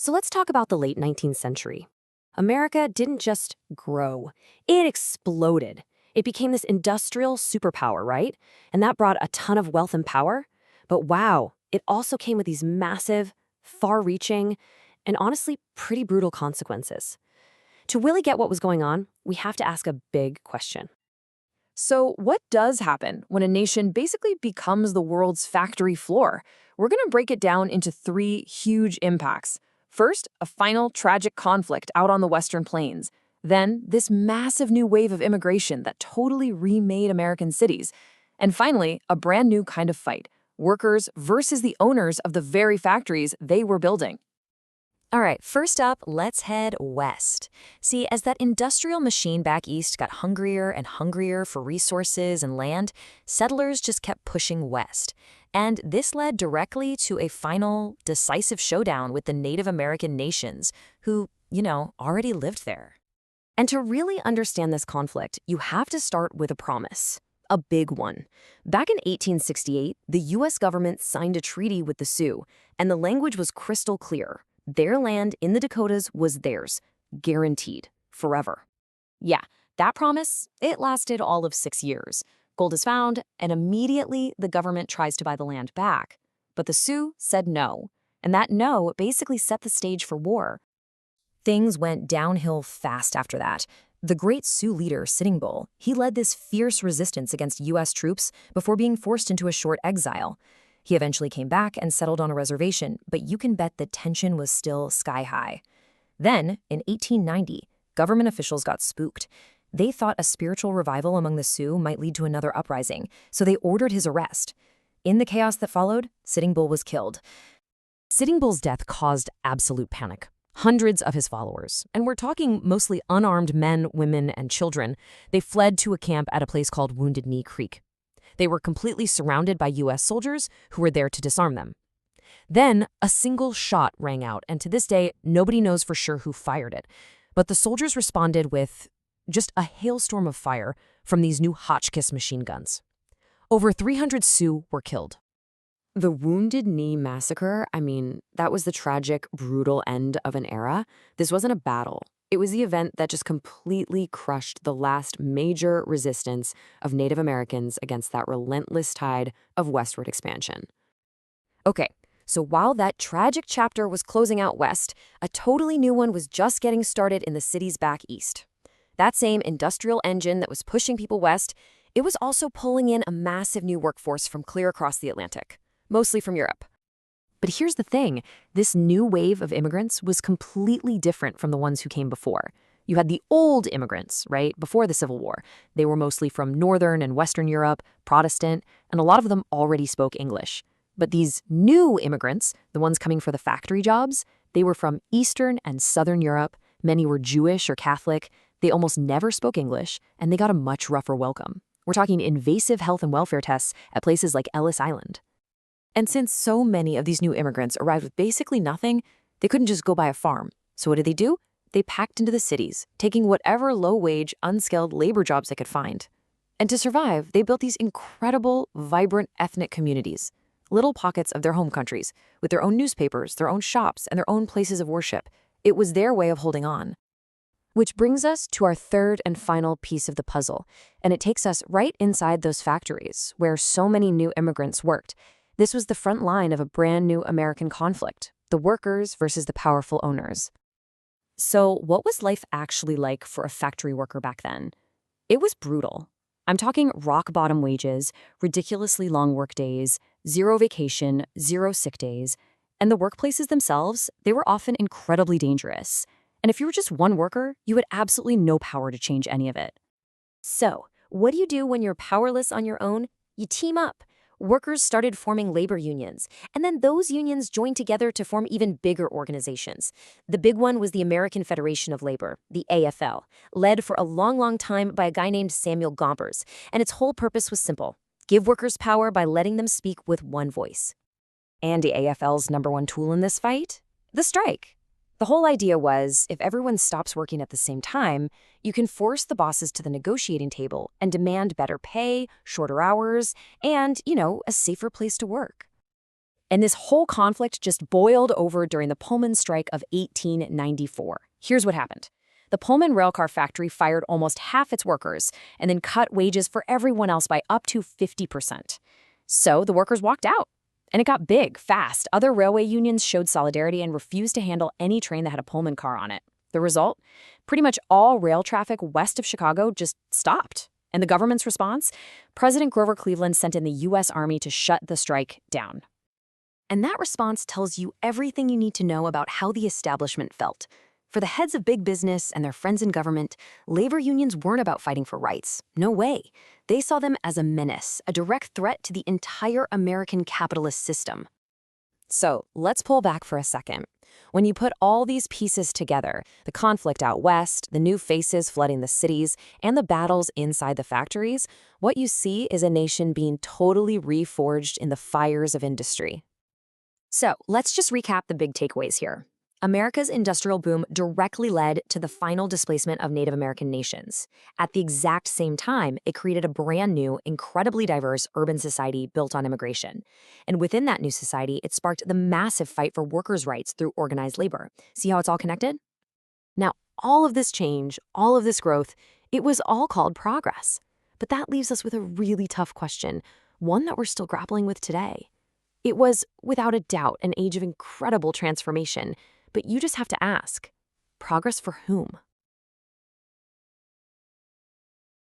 So let's talk about the late 19th century. America didn't just grow, it exploded. It became this industrial superpower, right? And that brought a ton of wealth and power. But wow, it also came with these massive, far-reaching, and honestly pretty brutal consequences. To really get what was going on, we have to ask a big question. So, what does happen when a nation basically becomes the world's factory floor? We're going to break it down into three huge impacts. First, a final tragic conflict out on the Western Plains. Then, this massive new wave of immigration that totally remade American cities. And finally, a brand new kind of fight workers versus the owners of the very factories they were building. All right, first up, let's head west. See, as that industrial machine back east got hungrier and hungrier for resources and land, settlers just kept pushing west. And this led directly to a final, decisive showdown with the Native American nations, who, already lived there. And to really understand this conflict, you have to start with a promise. A big one. Back in 1868, the U.S. government signed a treaty with the Sioux, and the language was crystal clear. Their land in the Dakotas was theirs, guaranteed, forever. Yeah, that promise, it lasted all of 6 years. Gold is found, and immediately the government tries to buy the land back. But the Sioux said no, and that no basically set the stage for war. Things went downhill fast after that. The great Sioux leader, Sitting Bull, he led this fierce resistance against U.S. troops before being forced into a short exile. He eventually came back and settled on a reservation, but you can bet the tension was still sky high. Then, in 1890, government officials got spooked. They thought a spiritual revival among the Sioux might lead to another uprising, so they ordered his arrest. In the chaos that followed, Sitting Bull was killed. Sitting Bull's death caused absolute panic. Hundreds of his followers, and we're talking mostly unarmed men, women, and children, they fled to a camp at a place called Wounded Knee Creek. They were completely surrounded by U.S. soldiers who were there to disarm them. Then, a single shot rang out, and to this day, nobody knows for sure who fired it. But the soldiers responded with just a hailstorm of fire from these new Hotchkiss machine guns. Over 300 Sioux were killed. The Wounded Knee Massacre, that was the tragic, brutal end of an era. This wasn't a battle. It was the event that just completely crushed the last major resistance of Native Americans against that relentless tide of westward expansion. Okay, so while that tragic chapter was closing out west, a totally new one was just getting started in the cities back east. That same industrial engine that was pushing people west, it was also pulling in a massive new workforce from clear across the Atlantic, mostly from Europe. But here's the thing, this new wave of immigrants was completely different from the ones who came before. You had the old immigrants, right, before the Civil War. They were mostly from Northern and Western Europe, Protestant, and a lot of them already spoke English. But these new immigrants, the ones coming for the factory jobs, they were from Eastern and Southern Europe. Many were Jewish or Catholic. They almost never spoke English, and they got a much rougher welcome. We're talking invasive health and welfare tests at places like Ellis Island. And since so many of these new immigrants arrived with basically nothing, they couldn't just go buy a farm. So what did they do? They packed into the cities, taking whatever low-wage, unskilled labor jobs they could find. And to survive, they built these incredible, vibrant ethnic communities, little pockets of their home countries, with their own newspapers, their own shops, and their own places of worship. It was their way of holding on. Which brings us to our third and final piece of the puzzle, and it takes us right inside those factories where so many new immigrants worked. This was the front line of a brand new American conflict, the workers versus the powerful owners. So what was life actually like for a factory worker back then? It was brutal. I'm talking rock-bottom wages, ridiculously long work days, zero vacation, zero sick days, and the workplaces themselves, they were often incredibly dangerous. And if you were just one worker, you had absolutely no power to change any of it. So, what do you do when you're powerless on your own? You team up. Workers started forming labor unions, and then those unions joined together to form even bigger organizations. The big one was the American Federation of Labor, the AFL, led for a long, long time by a guy named Samuel Gompers, and its whole purpose was simple: give workers power by letting them speak with one voice. And the AFL's number one tool in this fight? The strike. The whole idea was, if everyone stops working at the same time, you can force the bosses to the negotiating table and demand better pay, shorter hours, and, a safer place to work. And this whole conflict just boiled over during the Pullman strike of 1894. Here's what happened. The Pullman railcar factory fired almost half its workers and then cut wages for everyone else by up to 50%. So the workers walked out. And it got big, fast. Other railway unions showed solidarity and refused to handle any train that had a Pullman car on it. The result? Pretty much all rail traffic west of Chicago just stopped. And the government's response? President Grover Cleveland sent in the U.S. Army to shut the strike down. And that response tells you everything you need to know about how the establishment felt. For the heads of big business and their friends in government, labor unions weren't about fighting for rights. No way. They saw them as a menace, a direct threat to the entire American capitalist system. So let's pull back for a second. When you put all these pieces together, the conflict out west, the new faces flooding the cities, and the battles inside the factories, what you see is a nation being totally reforged in the fires of industry. So let's just recap the big takeaways here. America's industrial boom directly led to the final displacement of Native American nations. At the exact same time, it created a brand new, incredibly diverse urban society built on immigration. And within that new society, it sparked the massive fight for workers' rights through organized labor. See how it's all connected? Now, all of this change, all of this growth, it was all called progress. But that leaves us with a really tough question, one that we're still grappling with today. It was, without a doubt, an age of incredible transformation. But you just have to ask, progress for whom?